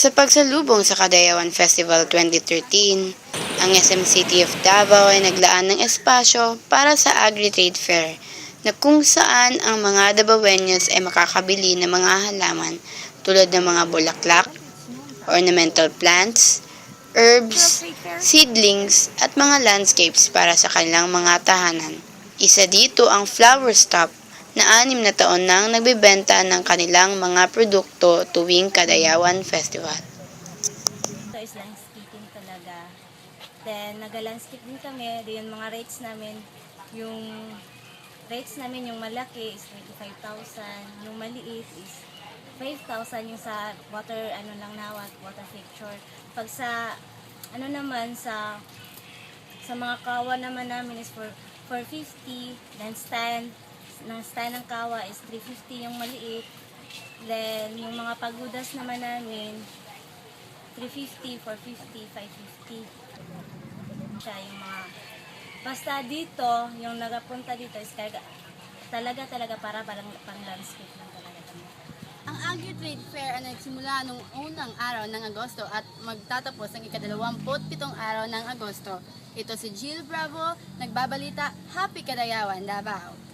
Sa pagsalubong sa Kadayawan Festival 2013, ang SM City of Davao ay naglaan ng espasyo para sa Agri-Trade Fair na kung saan ang mga Davaoenos ay makakabili ng mga halaman tulad ng mga bulaklak, ornamental plants, herbs, seedlings at mga landscapes para sa kanilang mga tahanan. Isa dito ang Flower Stop na 6 na taon nang nagbebenta ng kanilang mga produkto tuwing Kadayawan Festival. Ito is landscaping talaga. Then, nag-landscape din kami. Then, yung mga rates namin, yung malaki is 25,000. Yung maliit is 5,000 yung sa water, water picture. Pag sa, sa mga kawa naman namin is for 450. Then, stand ng kawa is 350 yung maliit. Then, yung mga pagudas naman namin, 350, 450, 550. Siya yung mga... Basta dito, yung nagapunta dito is talaga para pang landscape lang talaga kami. Ang Agri-Trade Fair ay nagsimula noong unang araw ng Agosto at magtatapos ng ika-27 araw ng Agosto. Ito si Jill Bravo, nagbabalita, Happy Kadayawan, Davao!